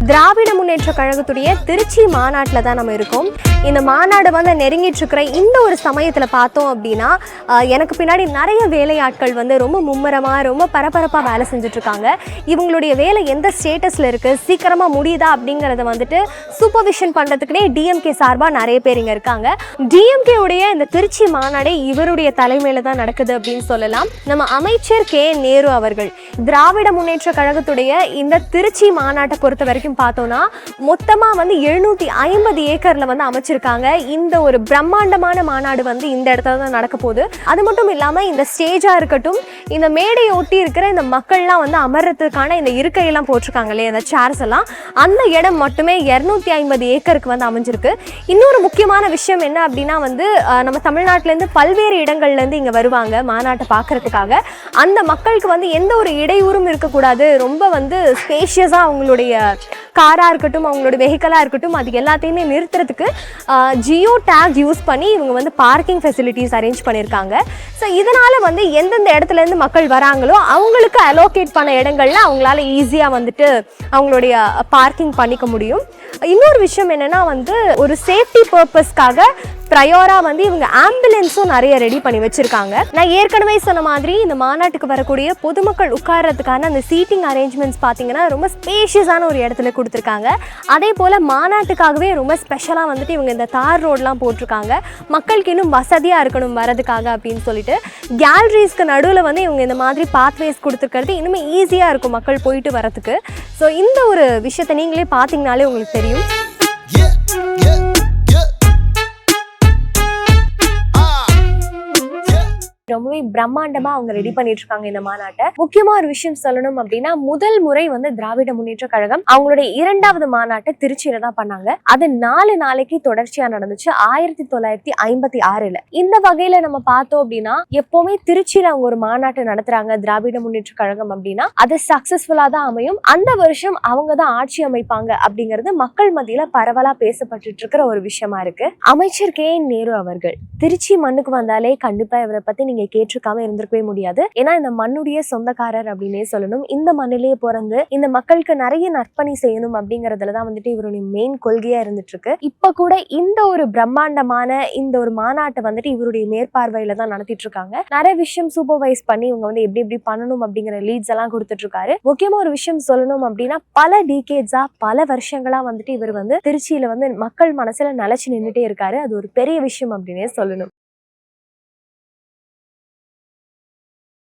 திராவிட முன்னேற்ற கழகத்துடைய திருச்சி மாநாட்டில் தான் நம்ம இருக்கோம். இந்த மாநாடு வந்து நெருங்கிட்டு இருக்கிற இந்த ஒரு சமயத்தில் பார்த்தோம் அப்படின்னா எனக்கு பின்னாடி நிறைய வேலையாட்கள் வந்து ரொம்ப மும்முரமாக ரொம்ப பரபரப்பாக வேலை செஞ்சுட்ருக்காங்க. இவங்களுடைய வேலை எந்த ஸ்டேட்டஸில் இருக்குது, சீக்கிரமாக முடியுதா அப்படிங்கிறத வந்துட்டு சூப்பர்விஷன் பண்ணுறதுக்குனே டிஎம்கே சார்பாக நிறைய பேர் இங்கே இருக்காங்க. டிஎம்கே உடைய இந்த திருச்சி மாநாடே இவருடைய தலைமையில் தான் நடக்குது அப்படின்னு சொல்லலாம். நம்ம அமைச்சர் கே நேரு அவர்கள் திராவிட முன்னேற்ற கழகத்துடைய இந்த திருச்சி மாநாட்டை பொறுத்த வரைக்கும் பார்த்தோம்னா மொத்தமா வந்து 750 ஏக்கர்ல வந்து அமைச்சிருக்காங்க. இந்த ஒரு பிரம்மாண்டமான மாநாடு வந்து இந்த இடத்துல தான் நடக்க போகுது. அது மட்டும் இல்லாம இந்த ஸ்டேஜா இருக்கட்டும், இந்த மேடையை ஒட்டி இருக்கிற இந்த மக்கள்லாம் வந்து அமர்றதுக்கான இந்த இருக்கையெல்லாம் போட்டிருக்காங்க இல்லையா, இந்த சேர்ஸ் எல்லாம், அந்த இடம் மட்டுமே 250 ஏக்கருக்கு வந்து அமைஞ்சிருக்கு. இன்னொரு முக்கியமான விஷயம் என்ன அப்படின்னா வந்து நம்ம தமிழ்நாட்டிலேருந்து பல்வேறு இடங்கள்லேருந்து இங்கே வருவாங்க மாநாட்டை பார்க்கறதுக்காக. அந்த மக்களுக்கு வந்து எந்த ஒரு இடையூறும் இருக்கக்கூடாது, ரொம்ப வந்து ஸ்பேஷியஸாக அவங்களுடைய காராக இருக்கட்டும், அவங்களோட வெஹிக்கலாக இருக்கட்டும், அது எல்லாத்தையுமே நிறுத்துறதுக்கு ஜியோ டேக் யூஸ் பண்ணி இவங்க வந்து பார்க்கிங் ஃபெசிலிட்டிஸ் அரேஞ்ச் பண்ணியிருக்காங்க. ஸோ இதனால் வந்து எந்தெந்த இடத்துலேருந்து மக்கள் வராங்களோ அவங்களுக்கு அலோகேட் பண்ண இடங்கள்ல அவங்களால ஈஸியாக வந்துட்டு அவங்களுடைய பார்க்கிங் பண்ணிக்க முடியும். இன்னொரு விஷயம் என்னென்னா வந்து ஒரு சேஃப்டி பர்பஸ்க்காக ப்ரையோரா வந்து இவங்க ஆம்புலன்ஸும் நிறைய ரெடி பண்ணி வச்சிருக்காங்க. நான் ஏற்கனவே சொன்ன மாதிரி இந்த மாநாட்டுக்கு வரக்கூடிய பொதுமக்கள் உட்கார்றதுக்கான அந்த சீட்டிங் அரேஞ்ச்மெண்ட்ஸ் பார்த்தீங்கன்னா ரொம்ப ஸ்பேஷியஸான ஒரு இடத்துல கொடுத்துருக்காங்க. அதே போல் மாநாட்டுக்காகவே ரொம்ப ஸ்பெஷலாக வந்துட்டு இவங்க இந்த தார் ரோடெலாம் போட்டிருக்காங்க, மக்களுக்கு இன்னும் வசதியாக இருக்கணும் வரதுக்காக அப்படின்னு சொல்லிட்டு. கேலரிஸ்க்கு நடுவில் வந்து இவங்க இந்த மாதிரி பாத்வேஸ் கொடுத்துருக்கிறது இன்னுமே ஈஸியாக இருக்கும் மக்கள் போயிட்டு வரதுக்கு. ஸோ இந்த ஒரு விஷயத்தை நீங்களே பார்த்தீங்கனாலே உங்களுக்கு தெரியும். ரொம்பவே பிரம்மாண்டமா அவங்க ரெடி பண்ணிட்டு இருக்காங்க இந்த மாநாட்டை. முக்கியமா ஒரு விஷயம் சொல்லணும் அப்படின்னா, முதல் முறை வந்து திராவிட முன்னேற்ற கழகம் அவங்களுடைய 2வது மாநாட்டை திருச்சியில தான் பண்ணாங்க. அது 4 நாளைக்கு தொடர்ச்சியா நடந்துச்சு 1956. இந்த வகையில நம்ம பார்த்தோம் அப்படின்னா, எப்பவுமே திருச்சியில அவங்க ஒரு மாநாட்டை நடத்துறாங்க திராவிட முன்னேற்ற கழகம் அப்படின்னா அது சக்சஸ்ஃபுல்லா தான் அமையும். அந்த வருஷம் அவங்க தான் ஆட்சி அமைப்பாங்க அப்படிங்கிறது மக்கள் மத்தியில பரவலா பேசப்பட்டு இருக்கிற ஒரு விஷயமா இருக்கு. அமைச்சர் கே நேரு அவர்கள் திருச்சி மண்ணுக்கு வந்தாலே கண்டிப்பா இவரை பத்தி நீங்க கேட்டிருக்காம இருந்திருக்கவே முடியாது. ஏன்னா இந்த மண்ணுடைய சொந்தக்காரர் அப்படின்னே சொல்லணும். இந்த மண்ணிலேயே பிறந்து இந்த மக்களுக்கு நிறைய நற்பணி செய்யணும் அப்படிங்கறதுலதான் வந்துட்டு இவருடைய மெயின் கொள்கையா இருந்துட்டு இருக்கு. இப்ப கூட இந்த ஒரு பிரம்மாண்டமான இந்த ஒரு மாநாட்டை வந்துட்டு இவருடைய மேற்பார்வையில தான் நடத்திட்டு இருக்காங்க. நிறைய விஷயம் சூப்பர்வைஸ் பண்ணி இவங்க வந்து எப்படி எப்படி பண்ணணும் அப்படிங்கிற லீட்ஸ் எல்லாம் கொடுத்துட்டு இருக்காரு. முக்கியமா ஒரு விஷயம் சொல்லணும் அப்படின்னா, பல டீகேட்ஸா பல வருஷங்களா வந்துட்டு இவர் வந்து திருச்சியில வந்து மக்கள் மனசுல நிலைச்சு நின்றுட்டே இருக்காரு. அது ஒரு பெரிய விஷயம் அப்படின்னே சொல்லணும்.